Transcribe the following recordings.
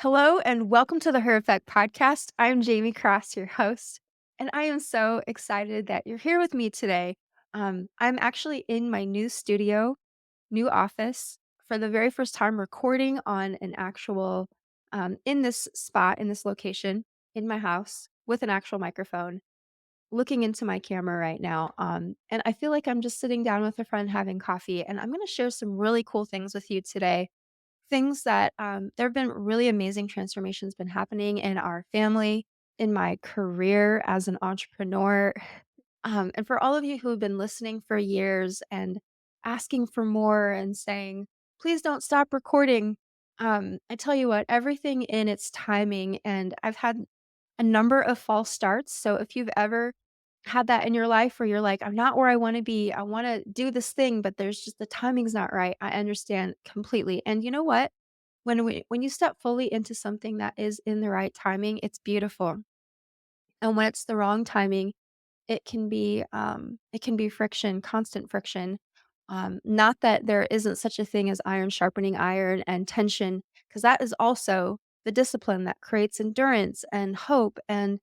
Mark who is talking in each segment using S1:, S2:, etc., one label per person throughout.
S1: Hello and welcome to the Her Effect podcast. I'm Jamie Cross, your host, and I am so excited that you're here with me today. I'm actually in my new studio, new office for the very first time recording on an actual, in this spot, in this location, in my house with an actual microphone, looking into my camera right now. And I feel like I'm just sitting down with a friend having coffee, and I'm going to share some really cool things with you today. Things that, there have been really amazing transformations been happening in our family, in my career as an entrepreneur. And for all of you who have been listening for years and asking for more and saying, please don't stop recording. I tell you what, everything in its timing. And I've had a number of false starts. So if you've ever had that in your life where you're like, I'm not where I want to be, I want to do this thing, but there's just the timing's not right. I understand completely. And you know what? When you step fully into something that is in the right timing, it's beautiful. And when it's the wrong timing, it can be friction, constant friction. Not that there isn't such a thing as iron sharpening iron and tension, because that is also the discipline that creates endurance and hope and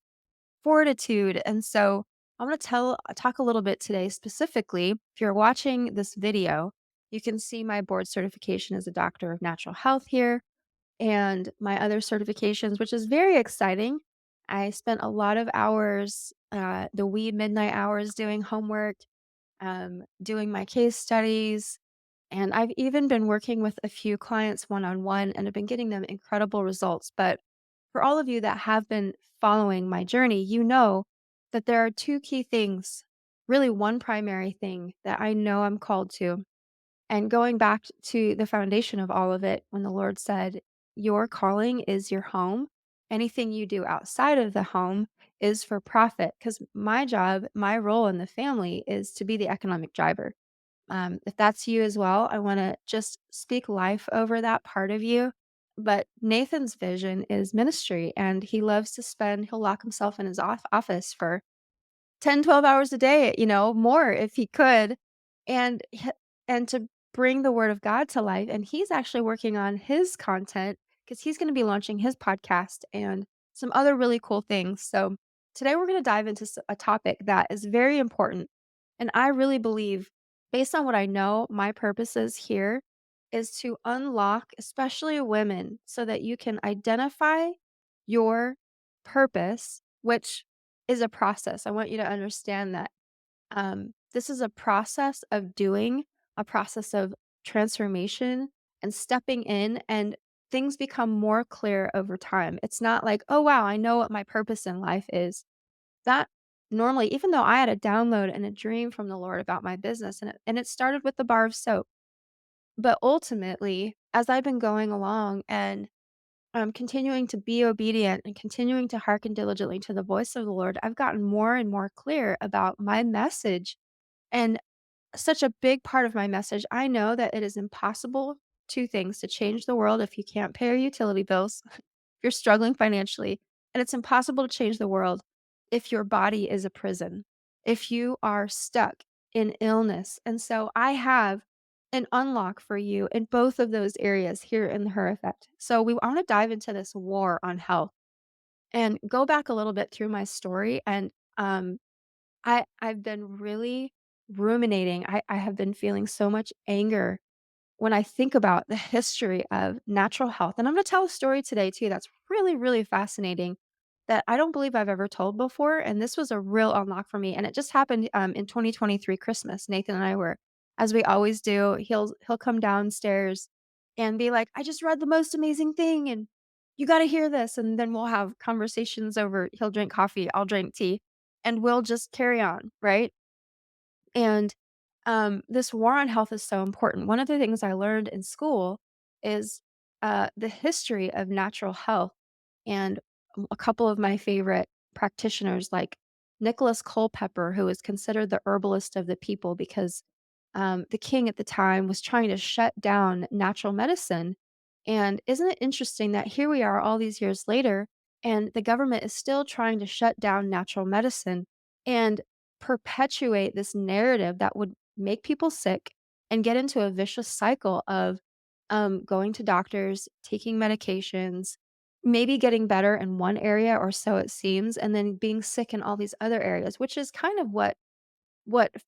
S1: fortitude. And so I want to talk a little bit today specifically. If you're watching this video, you can see my board certification as a doctor of natural health here and my other certifications, which is very exciting. I spent a lot of hours, the wee midnight hours doing homework, doing my case studies, and I've even been working with a few clients one on one and have been getting them incredible results. But for all of you that have been following my journey, you know that there are two key things, really one primary thing that I know I'm called to. And going back to the foundation of all of it, when the Lord said, your calling is your home, anything you do outside of the home is for profit. Because my job, my role in the family is to be the economic driver. If that's you as well, I want to just speak life over that part of you. But Nathan's vision is ministry, and he loves to he'll lock himself in his office for 10, 12 hours a day, more if he could, and to bring the word of God to life, and he's actually working on his content because he's gonna be launching his podcast and some other really cool things. So, today we're gonna dive into a topic that is very important, and I really believe, based on what I know, my purpose is here is to unlock, especially women, so that you can identify your purpose, which is a process. I want you to understand that this is a process of doing, a process of transformation and stepping in, and things become more clear over time. It's not like, oh, wow, I know what my purpose in life is. That normally, even though I had a download and a dream from the Lord about my business, and it started with the bar of soap, but ultimately, as I've been going along and continuing to be obedient and continuing to hearken diligently to the voice of the Lord, I've gotten more and more clear about my message. And such a big part of my message, I know that it is impossible, two things, to change the world if you can't pay your utility bills, if you're struggling financially, and it's impossible to change the world if your body is a prison, if you are stuck in illness. And so I have an unlock for you in both of those areas here in the Her Effect. So I want to dive into this war on health and go back a little bit through my story. And I've been really ruminating. I have been feeling so much anger when I think about the history of natural health. And I'm going to tell a story today too that's really, really fascinating that I don't believe I've ever told before. And this was a real unlock for me. And it just happened in 2023 Christmas. Nathan and I were, as we always do, he'll come downstairs and be like, I just read the most amazing thing and you got to hear this. And then we'll have conversations over, he'll drink coffee, I'll drink tea, and we'll just carry on, right? And this war on health is so important. One of the things I learned in school is the history of natural health. And a couple of my favorite practitioners, like Nicholas Culpeper, who is considered the herbalist of the people because the king at the time was trying to shut down natural medicine. And isn't it interesting that here we are all these years later, and the government is still trying to shut down natural medicine and perpetuate this narrative that would make people sick and get into a vicious cycle of going to doctors, taking medications. maybe getting better in one area, or so it seems, and then being sick in all these other areas, which is kind of what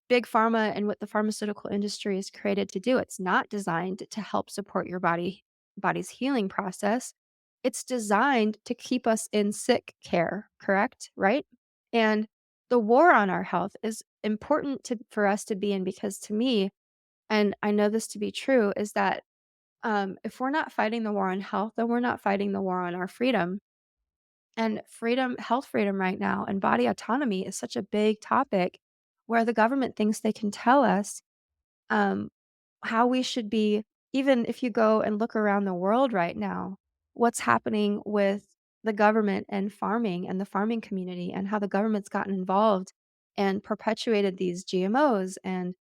S1: big pharma and what the pharmaceutical industry is created to do. It's not designed to help support your body's healing process. It's designed to keep us in sick care, correct? Right? And the war on our health is important for us to be in, because to me, and I know this to be true, is that if we're not fighting the war on health, then we're not fighting the war on our freedom. And freedom, health freedom right now, and body autonomy is such a big topic where the government thinks they can tell us um, how we should be. Even if you go and look around the world right now, what's happening with the government and farming and the farming community, and how the government's gotten involved and perpetuated these GMOs, and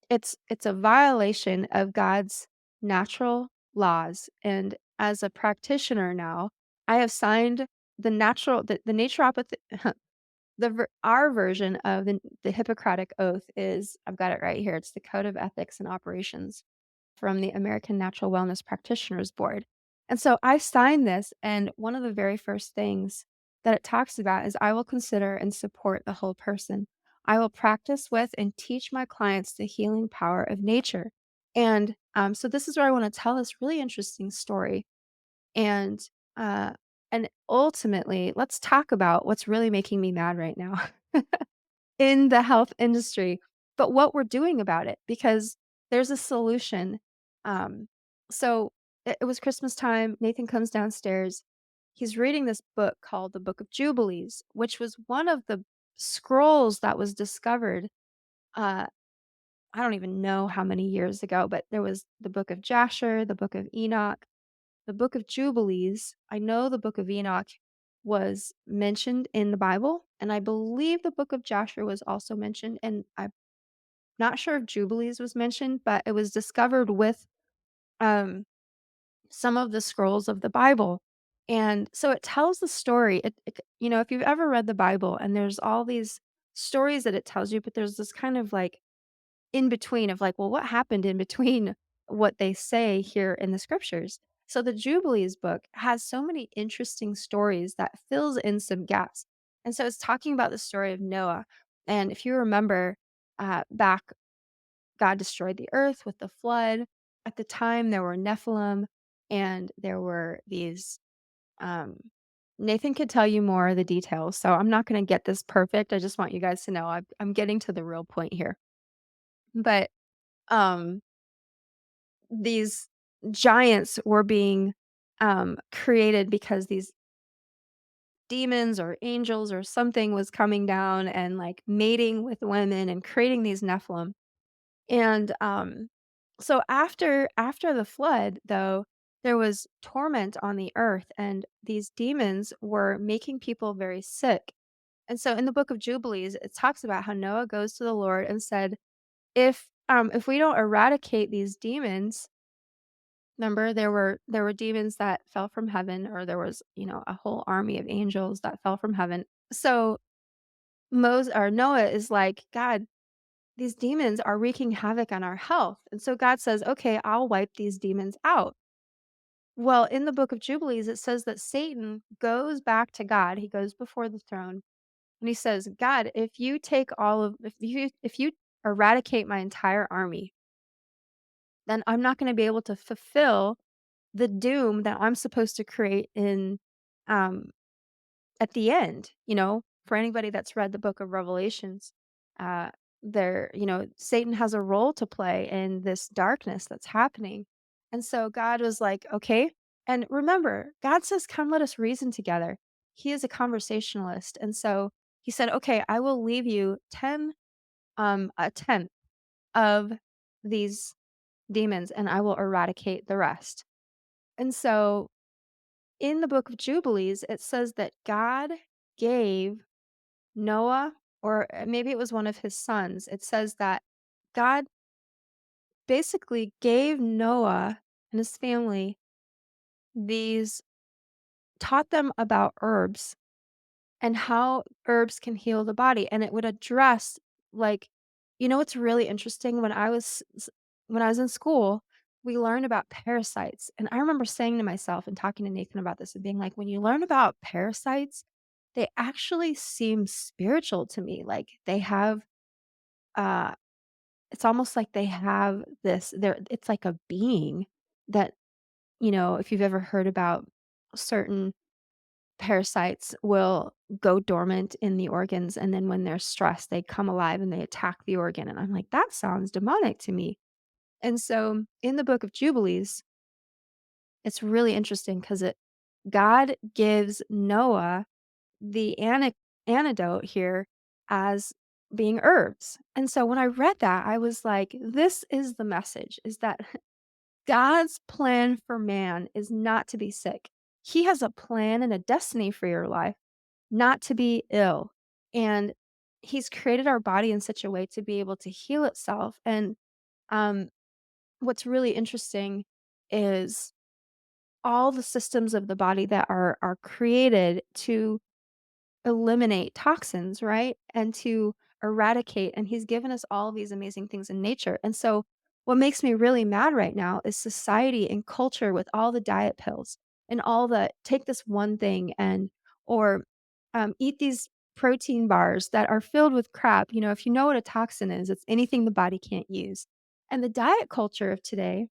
S1: it's a violation of God's natural laws. And as a practitioner now, I have signed the naturopathy our version of the Hippocratic Oath is, I've got it right here, it's the Code of Ethics and Operations from the American Natural Wellness Practitioners Board. And so I signed this, and one of the very first things that it talks about is, I will consider and support the whole person. I will practice with and teach my clients the healing power of nature. And so this is where I want to tell this really interesting story. And uh, and ultimately, let's talk about what's really making me mad right now in the health industry, but what we're doing about it, because there's a solution. Um, so it was Christmas time. Nathan comes downstairs. He's reading this book called the Book of Jubilees, which was one of the scrolls that was discovered. Uh, I don't even know how many years ago, but there was the Book of Jasher, the Book of Enoch, the Book of Jubilees. I know the Book of Enoch was mentioned in the Bible, and I believe the Book of Joshua was also mentioned, and I'm not sure if Jubilees was mentioned, but it was discovered with, um, some of the scrolls of the Bible. And so it tells the story. If you've ever read the Bible, and there's all these stories that it tells you, but there's this kind of like in between of like, well, what happened in between what they say here in the scriptures? So the Jubilees book has so many interesting stories that fills in some gaps. And so it's talking about the story of Noah. And if you remember, back, God destroyed the earth with the flood. At the time, there were Nephilim, and there were these. Um, Nathan could tell you more of the details, so I'm not going to get this perfect. I just want you guys to know I'm getting to the real point here. But um, these giants were being created because these demons or angels or something was coming down and like mating with women and creating these Nephilim. And so after the flood, though, there was torment on the earth, and these demons were making people very sick. And so in the book of Jubilees, it talks about how Noah goes to the Lord and said, if we don't eradicate these demons. Remember, there were demons that fell from heaven, or there was, a whole army of angels that fell from heaven. So Noah is like, God, these demons are wreaking havoc on our health. And so God says, okay, I'll wipe these demons out. Well, in the book of Jubilees, it says that Satan goes back to God. He goes before the throne, and he says, God, if you eradicate my entire army, then I'm not going to be able to fulfill the doom that I'm supposed to create um at the end, for anybody that's read the book of Revelations. Uh Satan has a role to play in this darkness that's happening. And so God was like, "Okay." And remember, God says, "Come, let us reason together." He is a conversationalist. And so he said, "Okay, I will leave you a tenth of these demons, and I will eradicate the rest." And so in the book of Jubilees, it says that God gave Noah, or maybe it was one of his sons, it says that God basically gave Noah and his family these, taught them about herbs and how herbs can heal the body. And it would address, like, what's really interesting, when I was in school, we learn about parasites. And I remember saying to myself and talking to Nathan about this and being like, when you learn about parasites, they actually seem spiritual to me. Like they have, uh, it's almost like they have this, it's like a being that, if you've ever heard about certain parasites will go dormant in the organs. And then when they're stressed, they come alive and they attack the organ. And I'm like, that sounds demonic to me. And so in the book of Jubilees, it's really interesting because God gives Noah the antidote here as being herbs. And so when I read that, I was like, this is the message is that God's plan for man is not to be sick. He has a plan and a destiny for your life, not to be ill. And he's created our body in such a way to be able to heal itself. And um, what's really interesting is all the systems of the body that are created to eliminate toxins, right? And to eradicate. And he's given us all these amazing things in nature. And so, what makes me really mad right now is society and culture with all the diet pills and all the take this one thing and or eat these protein bars that are filled with crap. If you know what a toxin is, it's anything the body can't use. And the diet culture of today,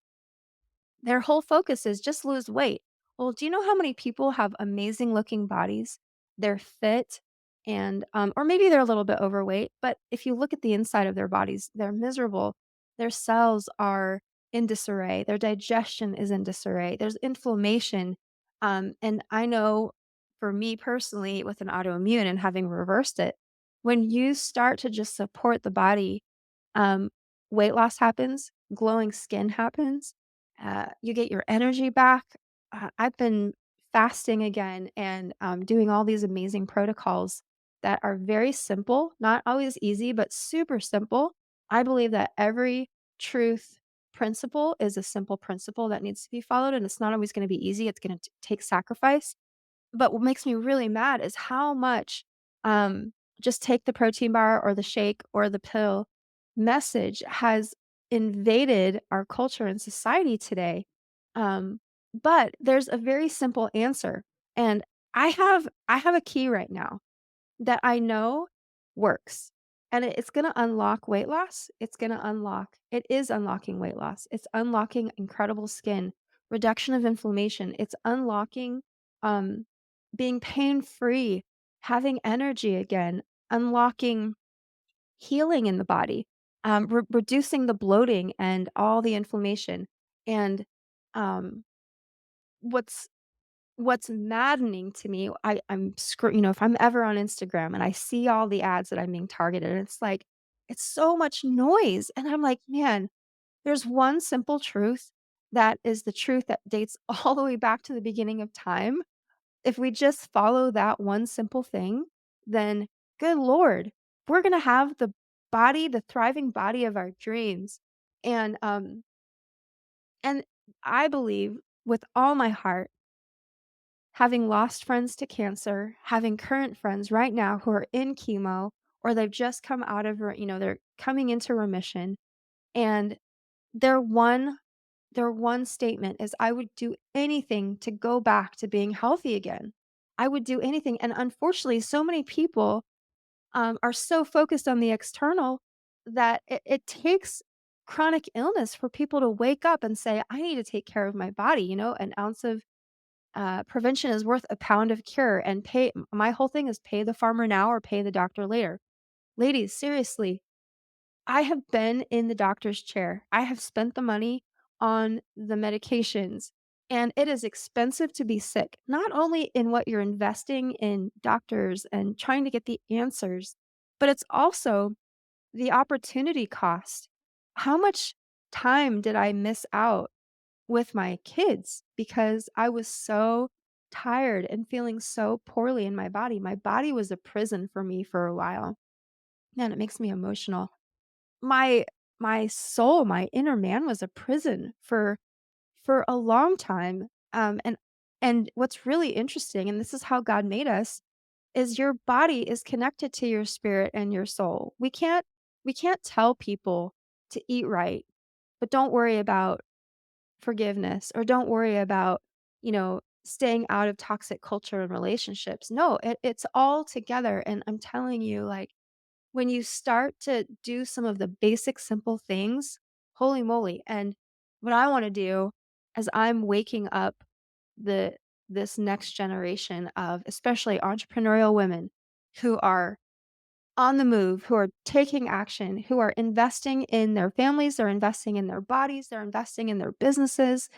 S1: their whole focus is just lose weight. Well, do you know how many people have amazing looking bodies? They're fit and or maybe they're a little bit overweight, but if you look at the inside of their bodies, they're miserable. Their cells are in disarray. Their digestion is in disarray. There's inflammation. And I know for me personally, with an autoimmune and having reversed it, when you start to just support the body, um, weight loss happens, glowing skin happens, you get your energy back. I've been fasting again and doing all these amazing protocols that are very simple, not always easy, but super simple. I believe that every truth principle is a simple principle that needs to be followed, and it's not always going to be easy. It's going to take sacrifice. But what makes me really mad is how much, just take the protein bar or the shake or the pill message has invaded our culture and society today. But there's a very simple answer, and I have a key right now that I know works, and it's gonna unlock weight loss. It is unlocking weight loss. It's unlocking incredible skin, reduction of inflammation. It's unlocking, um, being pain-free, having energy again, unlocking healing in the body, reducing the bloating and all the inflammation. And, um, what's What's maddening to me, if I'm ever on Instagram and I see all the ads that I'm being targeted, it's like, it's so much noise, and I'm like, "Man, there's one simple truth that is the truth that dates all the way back to the beginning of time. If we just follow that one simple thing, then good lord, we're gonna have the thriving body of our dreams." And, and I believe with all my heart, having lost friends to cancer, having current friends right now who are in chemo or they've just come out of, they're coming into remission, and their one their one statement is, "I would do anything to go back to being healthy again. I would do anything." And unfortunately, so many people are so focused on the external that it takes chronic illness for people to wake up and say, "I need to take care of my body." An ounce of prevention is worth a pound of cure, and my whole thing is pay the farmer now or pay the doctor later. Ladies, seriously, I have been in the doctor's chair. I have spent the money on the medications, and it is expensive to be sick, not only in what you're investing in doctors and trying to get the answers, but it's also the opportunity cost. How much time did I miss out with my kids because I was so tired and feeling so poorly in my body? My body was a prison for me for a while. Man, it makes me emotional. My my soul, my inner man was a prison for a long time. And what's really interesting, and this is how God made us, is your body is connected to your spirit and your soul. We can't tell people to eat right, but don't worry about forgiveness or don't worry about, staying out of toxic culture and relationships. No, it's all together. And I'm telling you, like, when you start to do some of the basic simple things, holy moly. And what I want to do as I'm waking up the this next generation of especially entrepreneurial women who are on the move, who are taking action, who are investing in their families, they're investing in their bodies, they're investing in their businesses,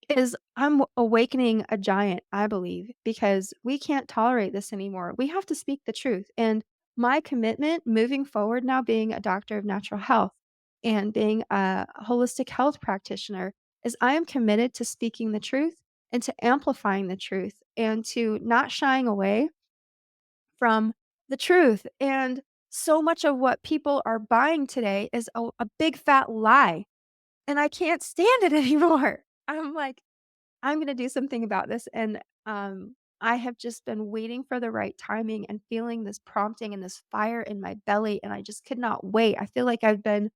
S1: is I'm awakening a giant, I believe, because we can't tolerate this anymore. We have to speak the truth. And my commitment moving forward now, being a doctor of natural health and being a holistic health practitioner, is I am committed to speaking the truth and to amplifying the truth and to not shying away from the truth. And so much of what people are buying today is a big fat lie. And I can't stand it anymore. I'm like, I'm gonna do something about this, and, I have just been waiting for the right timing and feeling this prompting and this fire in my belly, and I just could not wait. I feel like I've been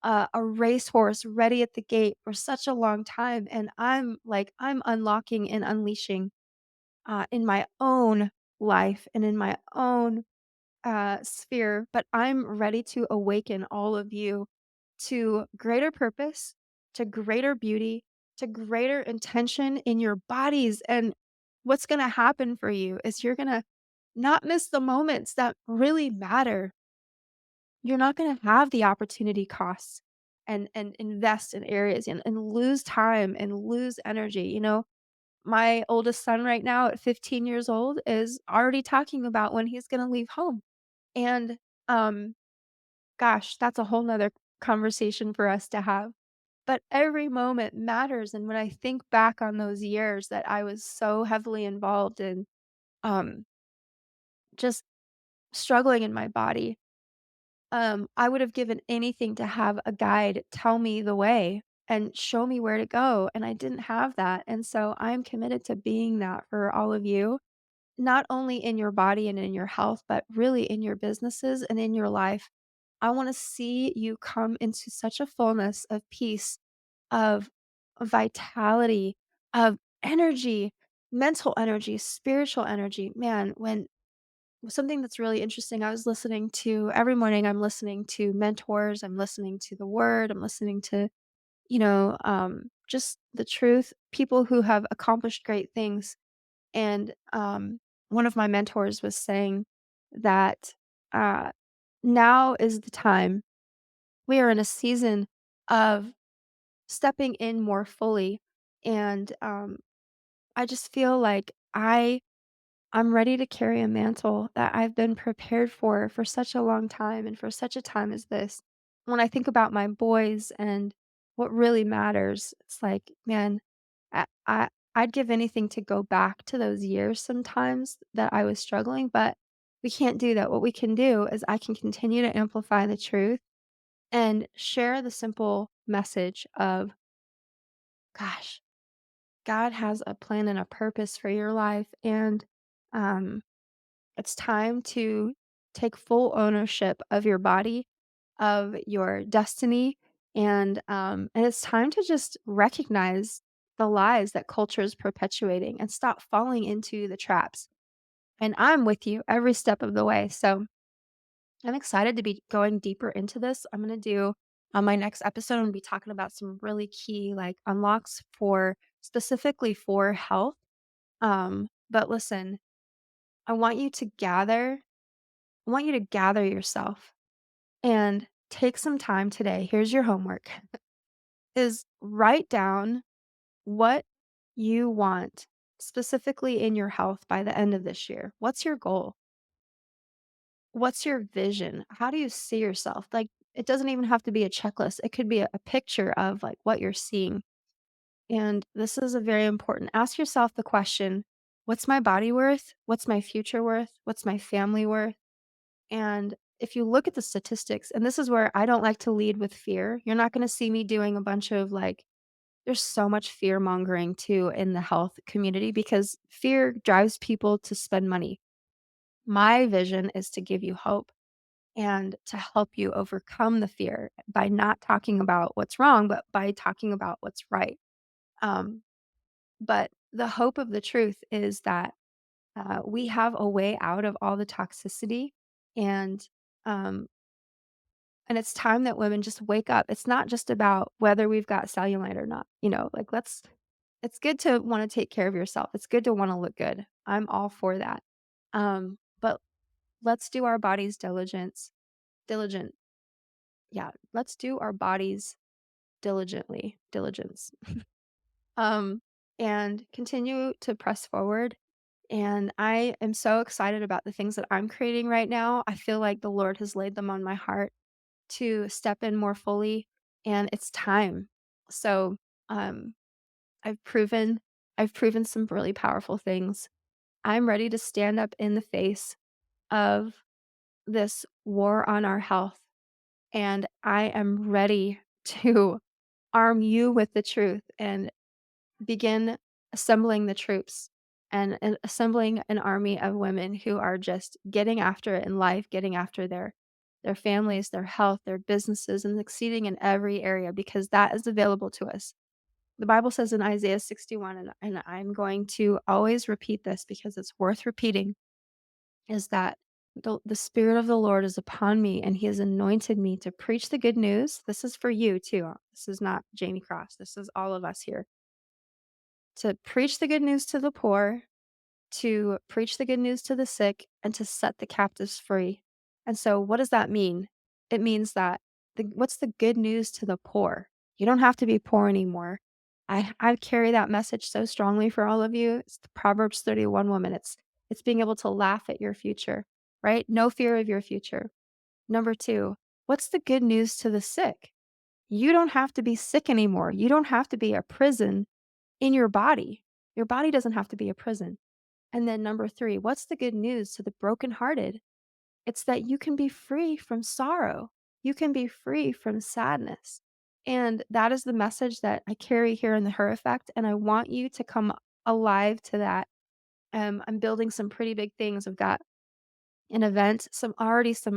S1: a racehorse ready at the gate for such a long time, and I'm unlocking and unleashing, in my own life and in my own sphere, but I'm ready to awaken all of you to greater purpose, to greater beauty, to greater intention in your bodies. And what's going to happen for you is you're going to not miss the moments that really matter. You're not going to have the opportunity costs and invest in areas and lose time and lose energy. My oldest son right now at 15 years old is already talking about when he's going to leave home. And, um, gosh, that's a whole nother conversation for us to have. But every moment matters, and when I think back on those years that I was so heavily involved in, um, just struggling in my body, I would have given anything to have a guide tell me the way and show me where to go, and I didn't have that, and so I'm committed to being that for all of you. Not only in your body and in your health, but really in your businesses and in your life. I wanna see you come into such a fullness of peace, of vitality, of energy, mental energy, spiritual energy. Man, when something that's really interesting, I was listening to every morning, I'm listening to mentors, I'm listening to the word, I'm listening to, just the truth, people who have accomplished great things. And, one of my mentors was saying that, uh, now is the time. We are in a season of stepping in more fully, and, I just feel like I'm ready to carry a mantle that I've been prepared for such a long time and for such a time as this. When I think about my boys and what really matters, it's like, man, I'd give anything to go back to those years sometimes that I was struggling, but we can't do that. What we can do is I can continue to amplify the truth and share the simple message of, gosh, God has a plan and a purpose for your life. And um, it's time to take full ownership of your body, of your destiny, and it's time to just recognize the lies that culture is perpetuating and stop falling into the traps. And I'm with you every step of the way. So I'm excited to be going deeper into this. I'm gonna do on my next episode, I'm gonna be talking about some really key like unlocks for specifically for health. But listen, I want you to gather I want you to gather yourself and take some time today. Here's your homework is write down what you want specifically in your health by the end of this year. What's your goal? What's your vision? How do you see yourself? Like it doesn't even have to be a checklist. It could be a picture of like what you're seeing. And this is a very important. Ask yourself the question, what's my body worth? What's my future worth? What's my family worth? And if you look at the statistics, and this is where I don't like to lead with fear, you're not going to see me doing a bunch of like, there's so much fear mongering too in the health community because fear drives people to spend money. My vision is to give you hope and to help you overcome the fear by not talking about what's wrong, but by talking about what's right. Um, but the hope of the truth is that we have a way out of all the toxicity, and um, and it's time that women just wake up. It's not just about whether we've got cellulite or not. Like it's good to want to take care of yourself. It's good to want to look good. I'm all for that. But let's do our bodies diligent. Yeah, let's do our bodies diligence. Um, and continue to press forward. And I am so excited about the things that I'm creating right now. I feel like the Lord has laid them on my heart to step in more fully, and it's time. So, um, I've proven I've proven some really powerful things. I'm ready to stand up in the face of this war on our health, and I am ready to arm you with the truth and begin assembling the troops and assembling an army of women who are just getting after it in life, getting after their families, their health, their businesses, and succeeding in every area because that is available to us. The Bible says in Isaiah 61, and I'm going to always repeat this because it's worth repeating, is that the Spirit of the Lord is upon me, and He has anointed me to preach the good news. This is for you too. This is not Jamie Cross. This is all of us here to preach the good news to the poor, to preach the good news to the sick, and to set the captives free. And so, what does that mean? It means that what's the good news to the poor? You don't have to be poor anymore. I carry that message so strongly for all of you. It's the Proverbs 31 woman. It's being able to laugh at your future, right? No fear of your future. Number two, what's the good news to the sick? You don't have to be sick anymore. You don't have to be a prison in your body. Your body doesn't have to be a prison. And then number three, what's the good news to the brokenhearted? It's that you can be free from sorrow. You can be free from sadness. And that is the message that I carry here in the Her Effect. And I want you to come alive to that. I'm building some pretty big things. I've got an event, some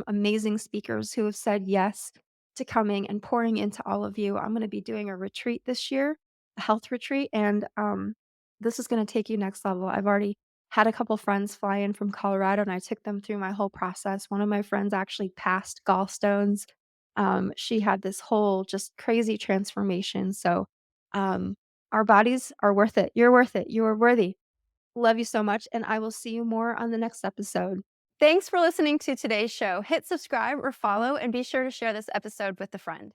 S1: amazing speakers who have said yes to coming and pouring into all of you. I'm gonna be doing a retreat this year, a health retreat, and, this is gonna take you next level. I've already had a couple friends fly in from Colorado, and I took them through my whole process. One of my friends actually passed gallstones. She had this whole just crazy transformation, so, um, our bodies are worth it. You're worth it. You are worthy. Love you so much, and I will see you more on the next episode. Thanks for listening to today's show. Hit subscribe or follow, and be sure to share this episode with a friend.